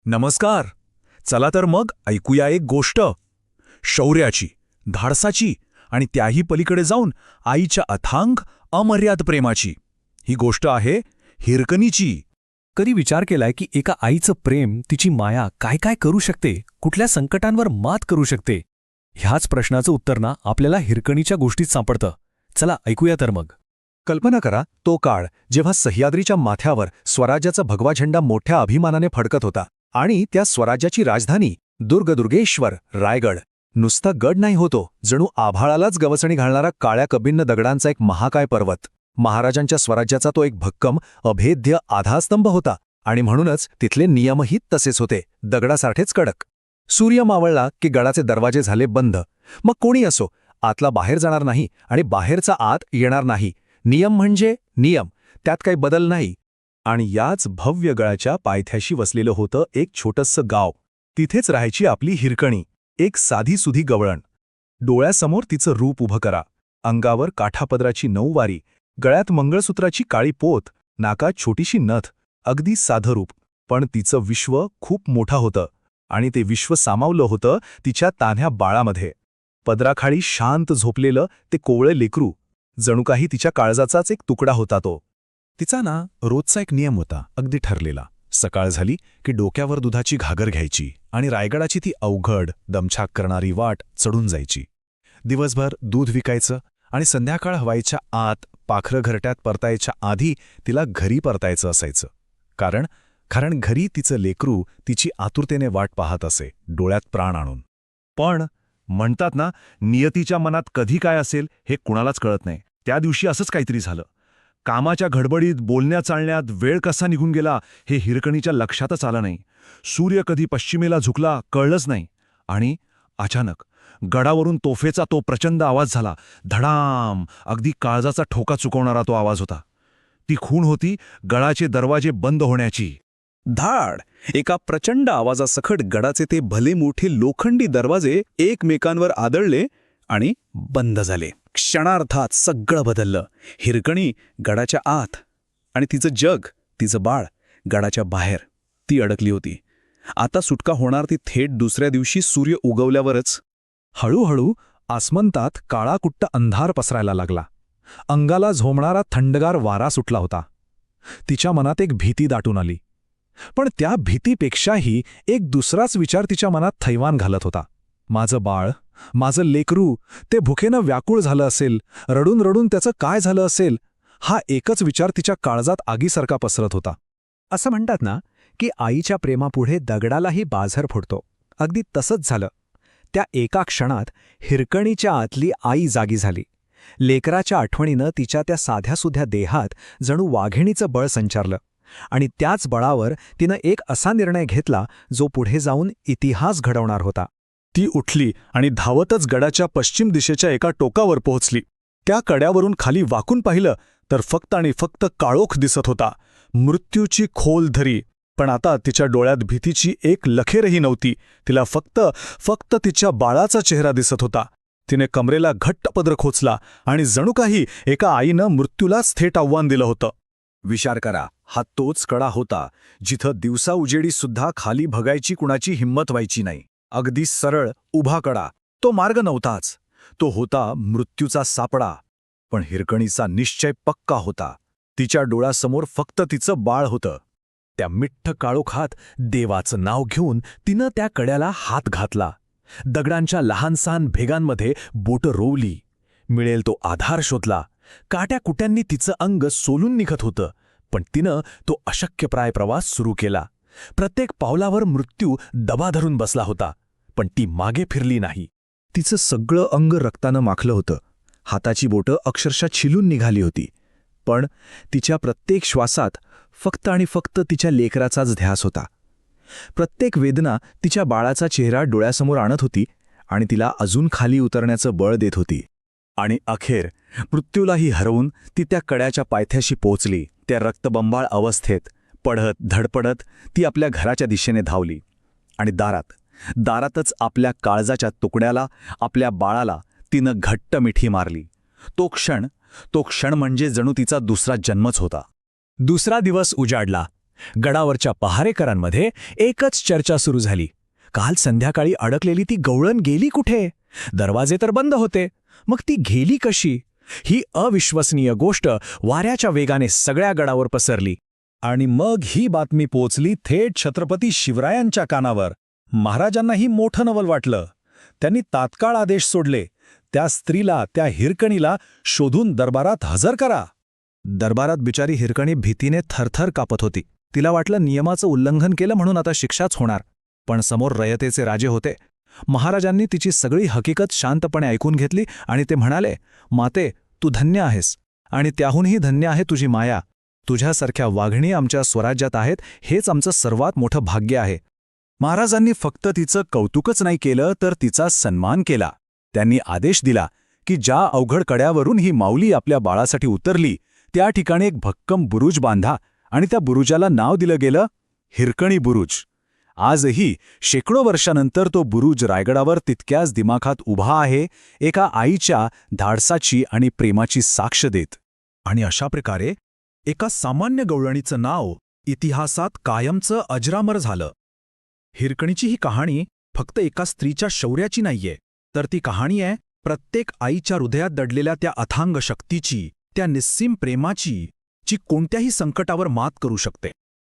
नमस्कार. चला तर मग ऐकूया एक गोष्ट. शौर्याची, धाडसाची आणि त्याही पलीकडे जाऊन आईच्या अथांग अमर्याद प्रेमाची. ही गोष्ट आहे हिरकणीची. कधी विचार केलाय की एका आईचं प्रेम, तिची माया काय काय करू शकते, कुठल्या संकटांवर मात करू शकते? ह्याच प्रश्नाचं उत्तर ना आपल्याला हिरकणीच्या गोष्टीत सापडतं. चला ऐकूया तर मग. कल्पना करा तो काळ जेव्हा सह्याद्रीच्या माथ्यावर स्वराज्याचा भगवा झेंडा मोठ्या अभिमानाने फडकत होता आणि त्या स्वराज्याची राजधानी दुर्गदुर्गेश्वर रायगड नुसता गड नाही होतो, जणू आभाळालाच गवसणी घालणारा काळ्या कबिन्न दगडांचा एक महाकाय पर्वत. महाराजांच्या स्वराज्याचा तो एक भक्कम अभेद्य आधारस्तंभ होता आणि म्हणूनच तिथले नियमही तसेच होते, दगडासारखेच कडक. सूर्य मावळला की गडाचे दरवाजे झाले बंद. मग कोणी असो, आतला बाहेर जाणार नाही आणि बाहेरचा आत येणार नाही. नियम म्हणजे नियम, त्यात काही बदल नाही. आणि याच भव्य गडाच्या पायथ्याशी वसलेलं होतं एक छोटंसं गाव. तिथेच राहायची आपली हिरकणी, एक साधीसुधी गवळण. डोळ्यासमोर तिचं रूप उभं करा. अंगावर काठापदराची नऊवारी, गळ्यात मंगळसूत्राची काळी पोत, नाकात छोटीशी नथ. अगदी साधं रूप, पण तिचं विश्व खूप मोठं होतं आणि ते विश्व सामावलं होतं तिच्या तान्ह्या बाळामध्ये. पदराखाली शांत झोपलेलं ते कोवळं लेकरू, जणू काही तिच्या काळजाचाच एक तुकडा होता तो. तिचा ना रोजचा एक नियम होता, अगदी ठरलेला. सकाळ झाली की डोक्यावर दुधाची घागर घ्यायची आणि रायगडाची ती अवघड दमछाक करणारी वाट चढून जायची. दिवसभर दूध विकायचं आणि संध्याकाळ व्हायच्या आत पाखरं घरट्यात परतायच्या आधी तिला घरी परतायचं असायचं. कारण घरी तिचं लेकरू तिची आतुरतेने वाट पाहत असे, डोळ्यात प्राण आणून. पण म्हणतात ना, नियतीच्या मनात कधी काय असेल हे कुणालाच कळत नाही. त्या दिवशी असंच काहीतरी झालं. कामाच्या गडबडीत, बोलण्या चालण्यात वेळ कसा निघून गेला हे हिरकणीच्या लक्षातच आलं नाही. सूर्य कधी पश्चिमेला झुकला कळलंच नाही. आणि अचानक गडावरून तोफेचा तो प्रचंड आवाज झाला. धडाम, अगदी काळजाचा ठोका चुकवणारा तो आवाज होता. ती खूण होती गडाचे दरवाजे बंद होण्याची. धाड! एका प्रचंड आवाजासकट गडाचे ते भले मोठे लोखंडी दरवाजे एकमेकांवर आदळले आणि बंद झाले. क्षणार्धात सगळं बदललं. हिरकणी गडाच्या आत आणि तिचं जग, तिचं बाळ गडाच्या बाहेर. ती अडकली होती. आता सुटका होणार ती थेट दुसऱ्या दिवशी सूर्य उगवल्यावरच. हळूहळू आसमंतात काळाकुट्ट अंधार पसरायला लागला. अंगाला झोमणारा थंडगार वारा सुटला होता. तिच्या मनात एक भीती दाटून आली. पण त्या भीतीपेक्षाही एक दुसराच विचार तिच्या मनात थैवान घालत होता. माझं बाळ, माझं लेकरू, ते भुकेनं व्याकुळ झालं असेल, रडून रडून त्याचं काय झालं असेल, हा एकच विचार तिच्या काळजात आगीसारखा पसरत होता. असं म्हणतात ना की आईच्या प्रेमापुढे दगडालाही बाझर फुटतो. अगदी तसंच झालं. त्या एका क्षणात हिरकणीच्या आतली आई जागी झाली. लेकराच्या आठवणीनं तिच्या त्या साध्यासुध्या देहात जणू वाघिणीचं बळ संचारलं आणि त्याच बळावर तिनं एक असा निर्णय घेतला जो पुढे जाऊन इतिहास घडवणार होता. ती उठली आणि धावतच गडाच्या पश्चिम दिशेच्या एका टोकावर पोहोचली. त्या कड्यावरून खाली वाकून पाहिलं तर फक्त आणि फक्त काळोख दिसत होता, मृत्यूची खोल धरी. पण आता तिच्या डोळ्यात भीतीची एक लखेरही नव्हती. तिला फक्त तिच्या बाळाचा चेहरा दिसत होता. तिने कमरेला घट्ट पदर खोचला आणि जणू काही एका आईनं मृत्यूलाच थेट आव्हान दिलं होतं. विचार करा, हा तोच कडा होता जिथं दिवसा उजेडी सुद्धा खाली भगायची कुणाची हिंमत व्हायची नाही. अगदी सरळ उभा कडा. तो मार्ग नव्हताच, तो होता मृत्यूचा सापळा. पण हिरकणीचा निश्चय पक्का होता. तिच्या डोळ्यासमोर फक्त तिचं बाळ होतं. त्या मिठ्ठ काळोखात देवाचं नाव घेऊन तिनं त्या कड्याला हात घातला. दगडांच्या लहानसहान भेगांमध्ये बोटं रोवली. मिळेल तो आधार शोधला. काट्याकुट्यांनी तिचं अंग सोलून निघत होतं, पण तिनं तो अशक्यप्राय प्रवास सुरू केला. प्रत्येक पावलावर मृत्यू दबा धरून बसला होता, पण ती मागे फिरली नाही. तिचं सगळं अंग रक्तानं माखलं होतं. हाताची बोटं अक्षरशः छिलून निघाली होती. पण तिच्या प्रत्येक श्वासात फक्त आणि फक्त तिच्या लेकराचाच ध्यास होता. प्रत्येक वेदना तिच्या बाळाचा चेहरा डोळ्यासमोर आणत होती आणि तिला अजून खाली उतरण्याचं बळ देत होती. आणि अखेर मृत्यूलाही हरवून ती त्या कड्याच्या पायथ्याशी पोचली. त्या रक्तबंबाळ अवस्थेत पढत धडपडत ती आपल्या घराच्या दिशेने धावली. आणि दारातच आपल्या काळजाच्या तुकड्याला, आपल्या बाळाला तिनं घट्ट मिठी मारली. तो क्षण म्हणजे जणू तिचा दुसरा जन्मच होता. दुसरा दिवस उजाडला. गडावरच्या पहारेकरांमध्ये एकच चर्चा सुरू झाली. काल संध्याकाळी अडकलेली ती गवळण गेली कुठे? दरवाजे तर बंद होते, मग ती गेली कशी? ही अविश्वसनीय गोष्ट वाऱ्याच्या वेगाने सगळ्या गडावर पसरली. आणि मग ही बातमी पोचली थेट छत्रपती शिवरायांच्या कानावर. महाराजांनाही मोठं नवल वाटलं. त्यांनी तात्काळ आदेश सोडले, त्या स्त्रीला, त्या हिरकणीला शोधून दरबारात हजर करा. दरबारात बिचारी हिरकणी भीतीने थरथर कापत होती. तिला वाटलं नियमाचं उल्लंघन केलं म्हणून आता शिक्षाच होणार. पण समोर रयतेचे राजे होते. महाराजांनी तिची सगळी हकीकत शांतपणे ऐकून घेतली आणि ते म्हणाले, माते, तू धन्य आहेस आणि त्याहूनही धन्य आहे तुझी माया. तुझ्यासारख्या वाघिणी आमच्या स्वराज्यात आहेत, हेच आमचं सर्वात मोठं भाग्य आहे. महाराजांनी फक्त तिचं कौतुकच नाही केलं, तर तिचा सन्मान केला. त्यांनी आदेश दिला की ज्या अवघड कड्यावरून ही माऊली आपल्या बाळासाठी उतरली, त्या ठिकाणी एक भक्कम बुरुज बांधा आणि त्या बुरुजाला नाव दिलं गेलं हिरकणी बुरुज. आजही शेकडो वर्षानंतर तो बुरुज रायगडावर तितक्याच दिमाखात उभा आहे, एका आईच्या धाडसाची आणि प्रेमाची साक्ष देत. आणि अशा प्रकारे एका सामान्य गवळणीचं नाव इतिहासात कायमचं अजरामर झालं. हिरकणीची ही कहाणी फक्त एका स्त्रीच्या शौर्याची नाहीये, तर ती कहाणी आहे प्रत्येक आईच्या हृदयात दडलेल्या त्या अथांग शक्तीची, त्या निस्सीम प्रेमाची, जी कोणत्याही संकटावर मात करू शकते.